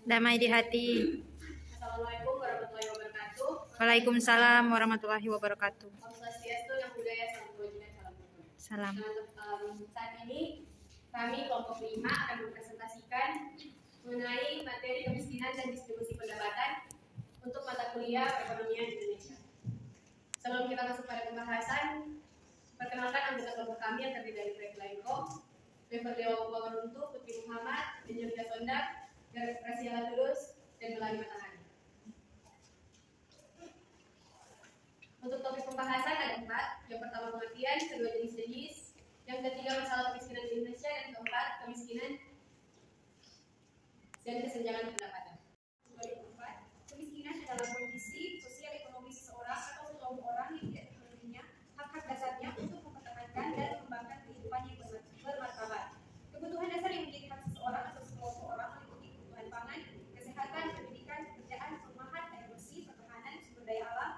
damai di hati. Assalamualaikum warahmatullahi wabarakatuh. Waalaikumsalam warahmatullahi wabarakatuh. Om Swastiastu, Namo Buddhaya, salam kebajikan, salam kebajikan. Salam. Saat ini kami kelompok 5 akan mempresentasikan mengenai materi kemiskinan dan distribusi pendapatan untuk mata kuliah perekonomian Indonesia. Sebelum kita masuk pada pembahasan, perkenalkan anggota kelompok kami yang terdiri dari Fred Lainko, Beverly Wawaruntu, Putri Muhammad, Angelika Sondak, Graciela Tulus, dan Melani Matahari. Untuk topik pembahasan ada 4. Yang pertama pengertian, kedua jenis-jenis, yang ketiga masalah kemiskinan di Indonesia, dan keempat kemiskinan dan kesenjangan pendapatan. Kemiskinan adalah kondisi sosial ekonomi seseorang atau sekelompok orang yang tidak memilikinya hak-hak dasarnya untuk mempertahankan dan mengembangkan kehidupan yang bermartabat. Kebutuhan dasar yang menjadi hak seseorang atau sekelompok orang meliputi kebutuhan pangan, kesehatan, pendidikan, pekerjaan, perumahan, air bersih, pertahanan, sumber daya alam.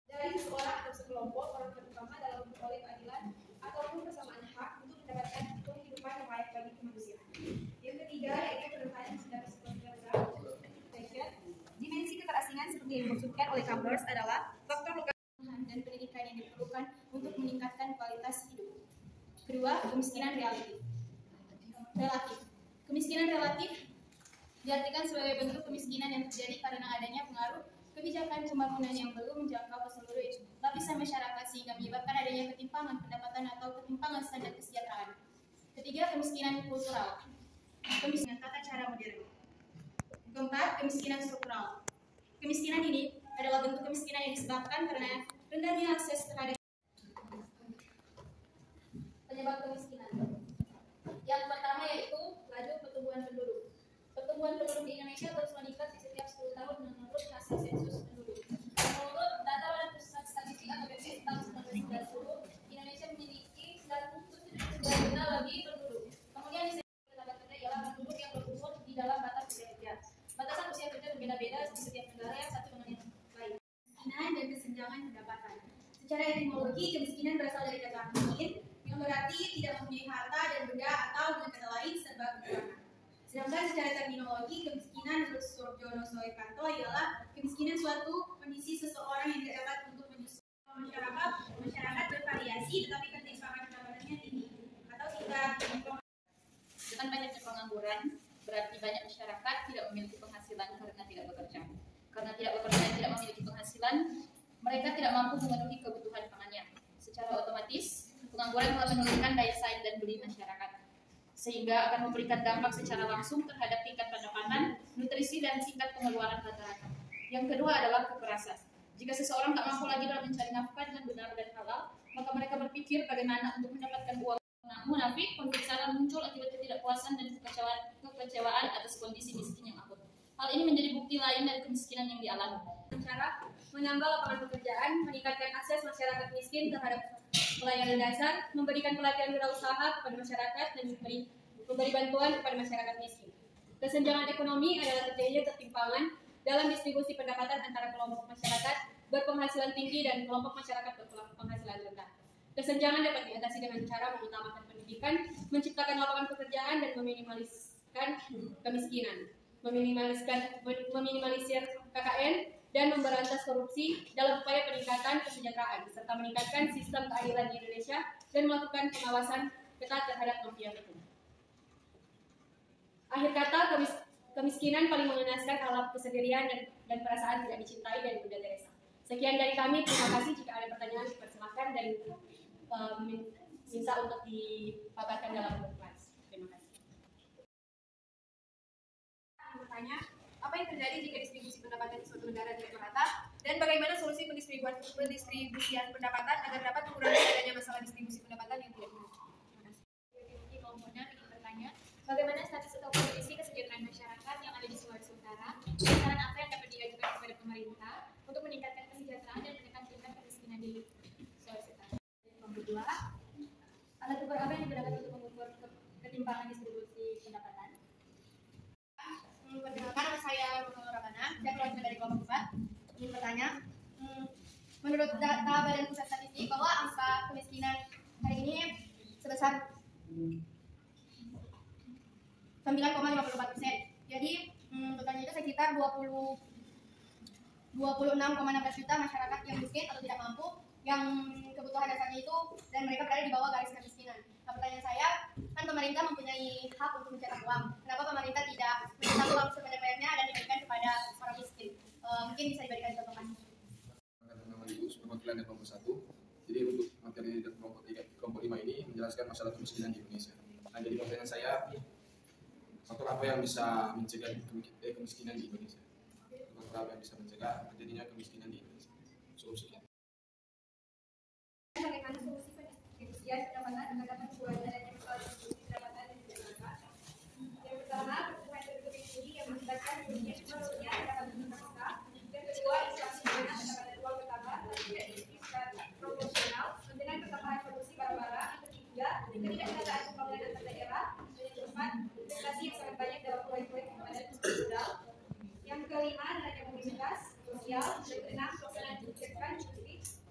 Dari seseorang atau sekelompok orang terutama dalam memperoleh keadilan ataupun persamaan hak untuk mendapatkan kehidupan yang layak bagi kemanusiaan. Yang ketiga yaitu perubahan secara struktural. Dimensi keterasingan seperti yang dimaksudkan oleh Chambers adalah faktor lokal dan pendidikan yang diperlukan untuk meningkatkan kualitas hidup. Kedua, kemiskinan relatif. Kemiskinan relatif diartikan sebagai bentuk kemiskinan yang terjadi karena adanya pengaruh kebijakan pembangunan yang belum menjangkau ke seluruh lapisan masyarakat sehingga menyebabkan adanya ketimpangan pendapatan atau ketimpangan standar kesejahteraan. Ketiga, kemiskinan kultural. Kemiskinan tata cara modern. Keempat, kemiskinan struktural. Kemiskinan ini adalah bentuk kemiskinan yang disebabkan karena rendahnya akses terhadap penyebab kemiskinan. Yang pertama yaitu laju pertumbuhan penduduk. Pertumbuhan penduduk di Indonesia terus meningkat di setiap 10 tahun menurut hasil sensus penduduk. Menurut data Badan Pusat Statistik atau BPS tahun 1990, Indonesia memiliki 109 juta lebih penduduk. Kemudian di tenaga kerja ialah penduduk yang berumur di dalam batas usia kerja. Batasan usia kerja berbeda-beda di setiap negara yang satu dengan yang lain. Kemiskinan dan kesenjangan pendapatan. Secara etimologi, kemiskinan berasal dari kata miskin, yang berarti tidak mempunyai harta dan benda atau dengan kata lain serba kekurangan. Sedangkan secara terminologi, kemiskinan menurut Surjono Soekanto ialah kemiskinan suatu kondisi seseorang yang tidak dapat untuk menyusul masyarakat bervariasi tetapi ketimpangan pendapatannya tinggi atau tingkat. Dengan banyaknya pengangguran, berarti banyak masyarakat tidak memiliki penghasilan karena tidak bekerja. Karena tidak bekerja dan tidak memiliki penghasilan, mereka tidak mampu memenuhi kebutuhan pangannya. Secara otomatis, pengangguran telah menurunkan daya saing dan beli masyarakat, sehingga akan memberikan dampak secara langsung terhadap tingkat pendapatan, nutrisi, dan tingkat pengeluaran rata-rata. Yang kedua adalah kekerasan. Jika seseorang tak mampu lagi dalam mencari nafkah dengan benar dan halal, maka mereka berpikir bagaimana untuk mendapatkan uang. Munafik, konflik saraf muncul akibat ketidakpuasan dan kekecewaan atas kondisi miskin yang akut. Hal ini menjadi bukti lain dari kemiskinan yang dialami. Cara menambah lapangan pekerjaan, meningkatkan akses masyarakat miskin terhadap pelayanan dasar, memberikan pelatihan wirausaha kepada masyarakat, dan memberi bantuan kepada masyarakat miskin. Kesenjangan ekonomi adalah terjadinya ketimpangan dalam distribusi pendapatan antara kelompok masyarakat berpenghasilan tinggi dan kelompok masyarakat berpenghasilan rendah. Kesenjangan dapat diatasi dengan cara mengutamakan pendidikan, menciptakan lapangan pekerjaan, dan meminimaliskan kemiskinan, meminimalisir KKN, dan memberantas korupsi dalam upaya peningkatan kesejahteraan, serta meningkatkan sistem keadilan di Indonesia dan melakukan pengawasan ketat terhadap mafia hukum. Akhir kata, kemiskinan paling mengenaskan alam kesendirian dan perasaan tidak dicintai dari Bunda Teresa. Sekian dari kami, terima kasih. Jika ada pertanyaan, dipersilakan dan minta untuk dipaparkan dalam kelas. Terima kasih. Bertanya, apa yang terjadi jika distribusi pendapatan di suatu negara tidak merata, dan bagaimana solusi pendistribusian pendapatan agar dapat mengurangi adanya masalah distribusi pendapatan yang tidak merata? Terima kasih. Komponen ingin bertanya, bagaimana status atau kondisi kesejahteraan masyarakat yang ada di Sulawesi Utara? Saran apa yang dapat diajukan kepada pemerintah untuk meningkatkan kesejahteraan dan menekan tingkat kemiskinan di Sulawesi Utara? Yang kedua, alat ukur apa yang digunakan untuk mengukur ketimpangan distribusi pendapatan? Perkenalkan, saya Nurul Ramana, saya perwakilan dari kelompok 4. Ingin bertanya, menurut data Badan Pusat Statistik bahwa angka kemiskinan hari ini sebesar 9,54%. Jadi Totalnya itu sekitar 26,16 juta masyarakat yang miskin atau tidak mampu, yang kebutuhan dasarnya itu dan mereka berada di bawah garis kemiskinan. Nah, pertanyaan saya, kan pemerintah mempunyai hak untuk mencetak uang. Kenapa pemerintah tidak mencetak uang sebanyak-banyaknya dan diberikan kepada orang miskin? Mungkin bisa diberikan contoh kasus. Teman-teman Ibu, perwakilan dari kelompok 1. Jadi untuk materi kelompok 5 ini menjelaskan masalah kemiskinan di Indonesia. Nah, jadi pertanyaan saya, faktor apa yang bisa mencegah kemiskinan di Indonesia? Faktor apa yang bisa mencegah terjadinya kemiskinan di Indonesia? Solusinya. Bagaimana solusi pendistribusian pendapatan terhadap keluarga dan yang soal distribusi pendapatan dan pendapatan? Yang pertama, pertumbuhan penduduk yang tinggi yang mengakibatkan tingginya ekonominya pendapatan per kapita. Yang kedua, inflasi di mana pendapatan uang bertambah dan tidak secara proporsional dengan pertambahan produksi bara-bara. Yang ketiga, ketidaknyamanan pembangunan antar daerah. Dan yang keempat, investasi yang sangat banyak dalam proyek-proyek pembangunan infrastruktural. Yang kelima, adanya mobilitas sosial. Dan keenam, pelaksanaan kebijakan substitusi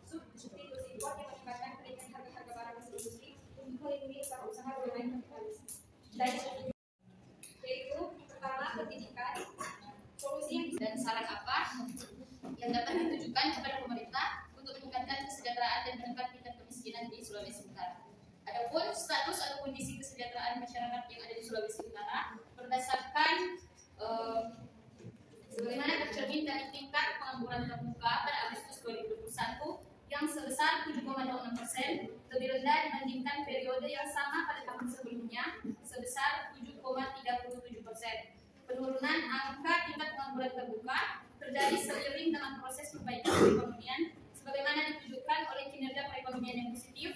impor yang menyebabkan kenaikan harga-harga barang hasil industri untuk melindungi usaha-usaha bermain kapitalis. Yaitu pertama, pendidikan, solusi yang dan saran apa yang dapat ditujukan kepada pemerintah untuk meningkatkan kesejahteraan dan menekan tingkat kemiskinan di Sulawesi Utara. Adapun status atau kondisi kesejahteraan masyarakat yang ada di Sulawesi Utara berdasarkan sebagaimana tercermin dari tingkat pengangguran terbuka pada Agustus 2021 yang sebesar 7,06%, lebih rendah dibandingkan periode yang sama pada tahun sebelumnya sebesar 7,37%. Penurunan angka tingkat pengangguran terbuka terjadi seiring dengan proses perbaikan perekonomian sebagaimana ditujukan oleh kinerja perekonomian yang positif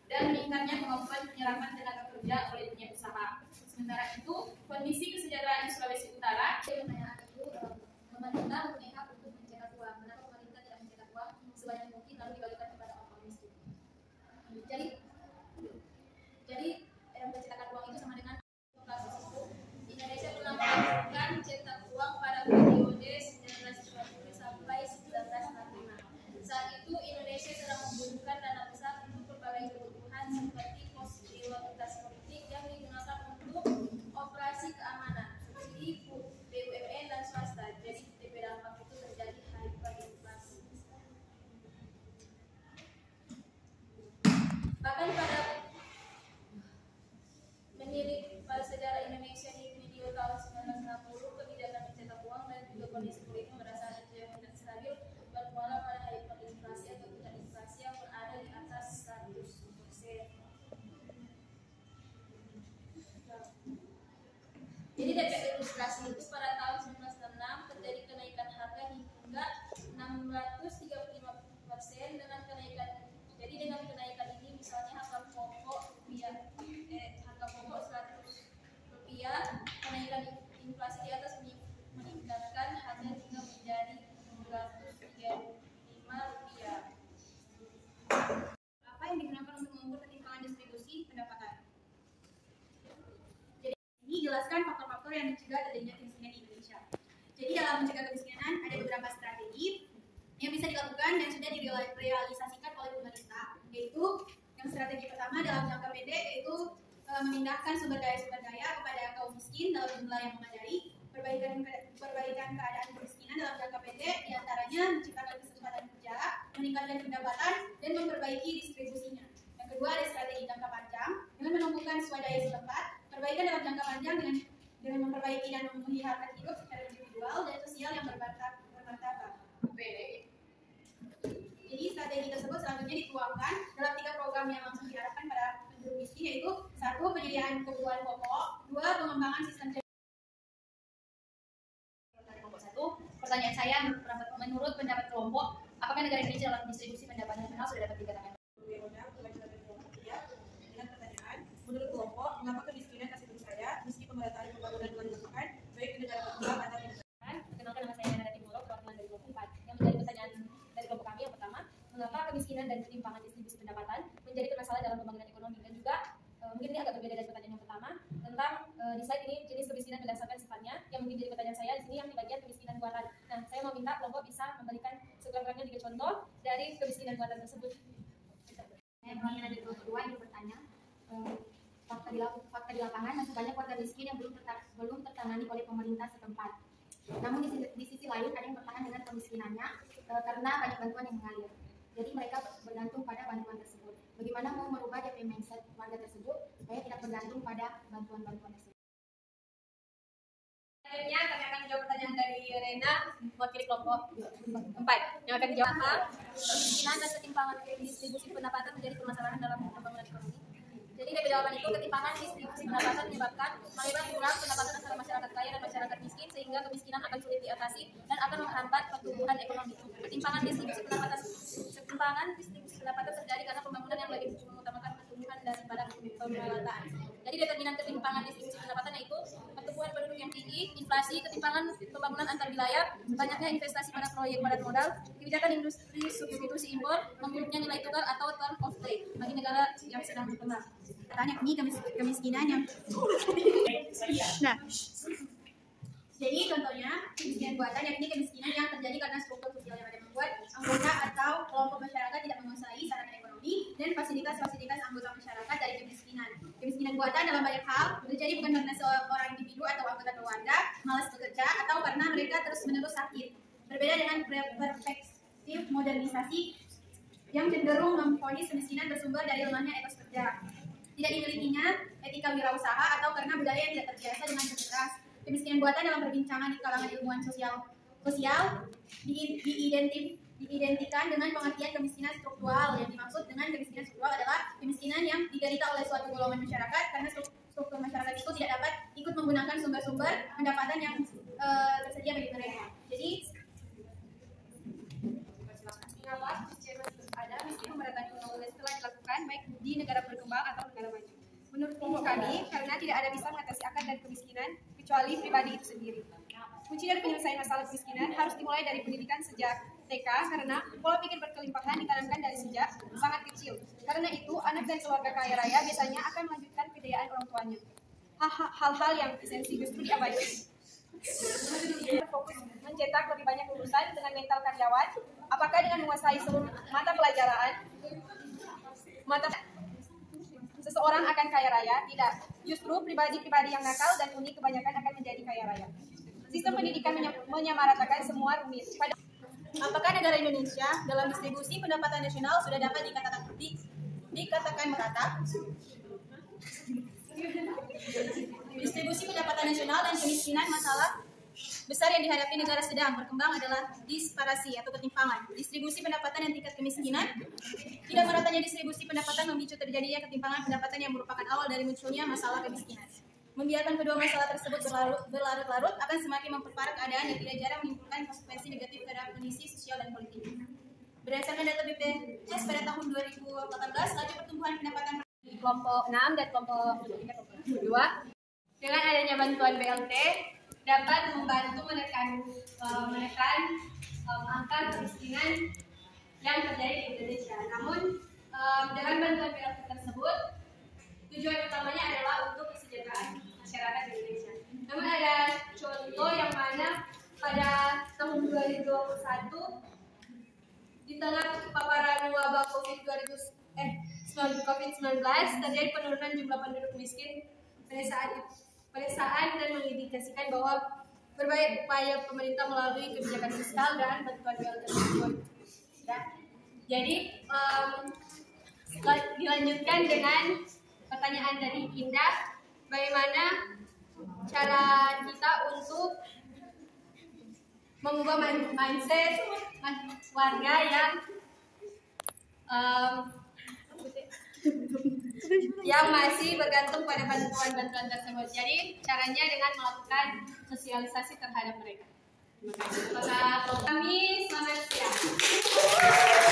dan meningkatnya kemampuan penyerapan tenaga kerja oleh dunia usaha. Sementara itu, kondisi kesejahteraan di Sulawesi Utara, pertanyaan itu, pemerintah mempunyai hak untuk mencetak uang. Kenapa pemerintah tidak mencetak uang sebanyak mungkin lalu dibagikan kepada orang miskin? Jadi pencetakan uang itu sama dengan kasus itu. Indonesia telah melakukan cetak uang pada periode 1950 sampai 1965. Saat itu Indonesia sedang membutuhkan dana besar untuk berbagai kebutuhan seperti pos prioritas politik yang digunakan untuk operasi keamanan, subsidi BUMN dan swasta. Jadi TP dampak itu terjadi hyperinflasi. Bahkan menilik pada sejarah Indonesia di video tahun 1960, kebijakan mencetak uang dan juga kondisi politik merasa yang tidak stabil bermula pada hyperinflasi atau tingkat inflasi yang berada di atas 100%. Jadi dari ilustrasi itu pada tahun 1966 terjadi kenaikan harga hingga 635% dengan kenaikan. Jadi dengan kenaikan ini misalnya harga pokok rupiah, kenaikan inflasi di atas meningkatkan harga hingga menjadi Rp235. Apa yang digunakan untuk mengukur ketimpangan distribusi pendapatan? Jadi ini jelaskan faktor-faktor yang mencegah terjadinya kemiskinan di Indonesia. Jadi dalam mencegah kemiskinan ada beberapa strategi yang bisa dilakukan dan sudah direalisasikan oleh pemerintah, yaitu yang strategi pertama dalam jangka pendek yaitu memindahkan sumber daya kepada kaum miskin dalam jumlah yang memadai, perbaikan keadaan kemiskinan dalam jangka pendek diantaranya menciptakan kesempatan kerja, meningkatkan pendapatan dan memperbaiki distribusinya. Yang kedua ada strategi jangka panjang dengan menumbuhkan swadaya setempat, perbaikan dalam jangka panjang dengan memperbaiki dan memenuhi hak hidup secara individual dan sosial yang bermartabat. Jadi strategi tersebut selanjutnya dituangkan dalam 3 program yang langsung diarahkan pada penduduk miskin, yaitu 1. Penyediaan kebutuhan pokok, 2. Pengembangan sistem kelompok 1. Pertanyaan saya, menurut pendapat kelompok, apakah negara Indonesia dalam distribusi pendapatan nasional sudah dapat dikatakan? Dengan pertanyaan, menurut kelompok, mengapa kemiskinan masih terus ada meski pemerataan pembangunan telah dilakukan baik di negara berkembang atau di negara? Perkenalkan, nama saya Nana Timurok, perwakilan dari kelompok 4. Yang menjadi pertanyaan dari kelompok kami yang pertama, mengapa kemiskinan dan ketimpangan distribusi pendapatan menjadi permasalahan dalam pembangunan ekonomi, dan juga mungkin ini agak berbeda dari pertanyaan yang pertama tentang di slide ini jenis kemiskinan berdasarkan sifatnya, yang mungkin jadi pertanyaan saya di sini yang di bagian kemiskinan buatan. Nah, saya mau minta kelompok bisa memberikan sekurang-kurangnya 3 contoh dari kemiskinan buatan tersebut. Saya perwakilan dari kelompok 2 yang bertanya, fakta di lapangan masih banyak warga miskin yang belum tertangani oleh pemerintah setempat. karena banyak bantuan yang mengalir. Jadi mereka bergantung pada bantuan tersebut. Bagaimana mau merubah DP mindset warga tersebut supaya tidak bergantung pada bantuan-bantuan tersebut. Selanjutnya kami akan menjawab pertanyaan dari Rena, wakil kelompok 4 yang akan dijawab. Kemiskinan dan ketimpangan distribusi pendapatan menjadi permasalahan dalam pembangunan ekonomi. Jadi dari jawaban itu, ketimpangan distribusi pendapatan menyebabkan kurang pendapatan antara masyarakat kaya dan masyarakat miskin sehingga kemiskinan akan sulit diatasi dan akan menghambat pertumbuhan ekonomi. Ketimpangan distribusi pendapatan terjadi karena pembangunan yang lebih mengutamakan pertumbuhan daripada pemerataan. Jadi determinan ketimpangan distribusi pendapatan yaitu pertumbuhan penduduk yang tinggi, inflasi, ketimpangan pembangunan antar wilayah, banyaknya investasi pada proyek padat modal, kebijakan industri substitusi impor, memburuknya nilai tukar atau term of trade bagi negara yang sedang berkembang. Katanya ini kemiskinan yang jadi contohnya kemiskinan buatan yakni kemiskinan yang terjadi karena struktur sosial yang ada membuat anggota atau kelompok masyarakat tidak menguasai sarana ekonomi dan fasilitas-fasilitas anggota masyarakat dari kemiskinan. Kemiskinan buatan dalam banyak hal terjadi bukan karena seorang individu atau anggota keluarga malas bekerja atau karena mereka terus-menerus sakit. Berbeda dengan perspektif modernisasi yang cenderung memvonis kemiskinan bersumber dari lemahnya etos kerja, tidak dimilikinya etika wirausaha atau karena budaya yang tidak terbiasa dengan kerja keras. Kemiskinan buatan dalam perbincangan di kalangan ilmuwan sosial diidentikan dengan pengertian kemiskinan struktural. Yang dimaksud dengan kemiskinan struktural adalah kemiskinan yang diderita oleh suatu golongan masyarakat karena struktur masyarakat itu tidak dapat ikut menggunakan sumber-sumber pendapatan yang tersedia bagi mereka. Jadi mengapa ada miskin pemerataan ekonomi telah dilakukan baik di negara berkembang atau negara maju? Menurut kelompok kami, karena tidak ada bisa mengatasi akar dari kemiskinan kecuali pribadi itu sendiri. Kunci dari penyelesaian masalah kemiskinan harus dimulai dari pendidikan sejak TK karena pola pikir berkelimpahan ditanamkan dari sejak sangat kecil. Karena itu, anak dan keluarga kaya raya biasanya akan melanjutkan kejayaan orang tuanya. Hal-hal yang esensi justru diabaikan. Fokus mencetak lebih banyak lulusan dengan mental karyawan, apakah dengan menguasai seluruh mata pelajaran, seseorang akan kaya raya? Tidak. Justru pribadi-pribadi yang nakal dan unik kebanyakan akan menjadi kaya raya. Sistem pendidikan menyamaratakan semua rumit. Apakah negara Indonesia dalam distribusi pendapatan nasional sudah dapat dikatakan merata? Distribusi pendapatan nasional dan kemiskinan masalah besar yang dihadapi negara sedang berkembang adalah disparasi atau ketimpangan. Distribusi pendapatan dan tingkat kemiskinan. Tidak meratanya distribusi pendapatan memicu terjadinya ketimpangan pendapatan yang merupakan awal dari munculnya masalah kemiskinan. Membiarkan kedua masalah tersebut berlarut-larut akan semakin memperparah keadaan yang tidak jarang menimbulkan konsekuensi negatif terhadap kondisi sosial dan politik. Berdasarkan data BPJS pada tahun 2018, laju pertumbuhan pendapatan di kelompok 6 dan kelompok 2 dengan adanya bantuan BLT dapat membantu menekan angka kemiskinan yang terjadi di Indonesia. Namun dengan bantuan BLT tersebut tujuan utamanya adalah untuk kesejahteraan masyarakat di Indonesia. Namun ada contoh yang mana pada tahun 2021 di tengah paparan wabah COVID-19 terjadi penurunan jumlah penduduk miskin pedesaan dan mengindikasikan bahwa berbagai upaya pemerintah melalui kebijakan fiskal dan bantuan BLT tersebut. Ya. Jadi dilanjutkan dengan pertanyaan dari Indah, bagaimana cara kita untuk mengubah mindset warga yang masih bergantung pada bantuan-bantuan tersebut. Jadi caranya dengan melakukan sosialisasi terhadap mereka. Terima kasih. Kami selamat siang.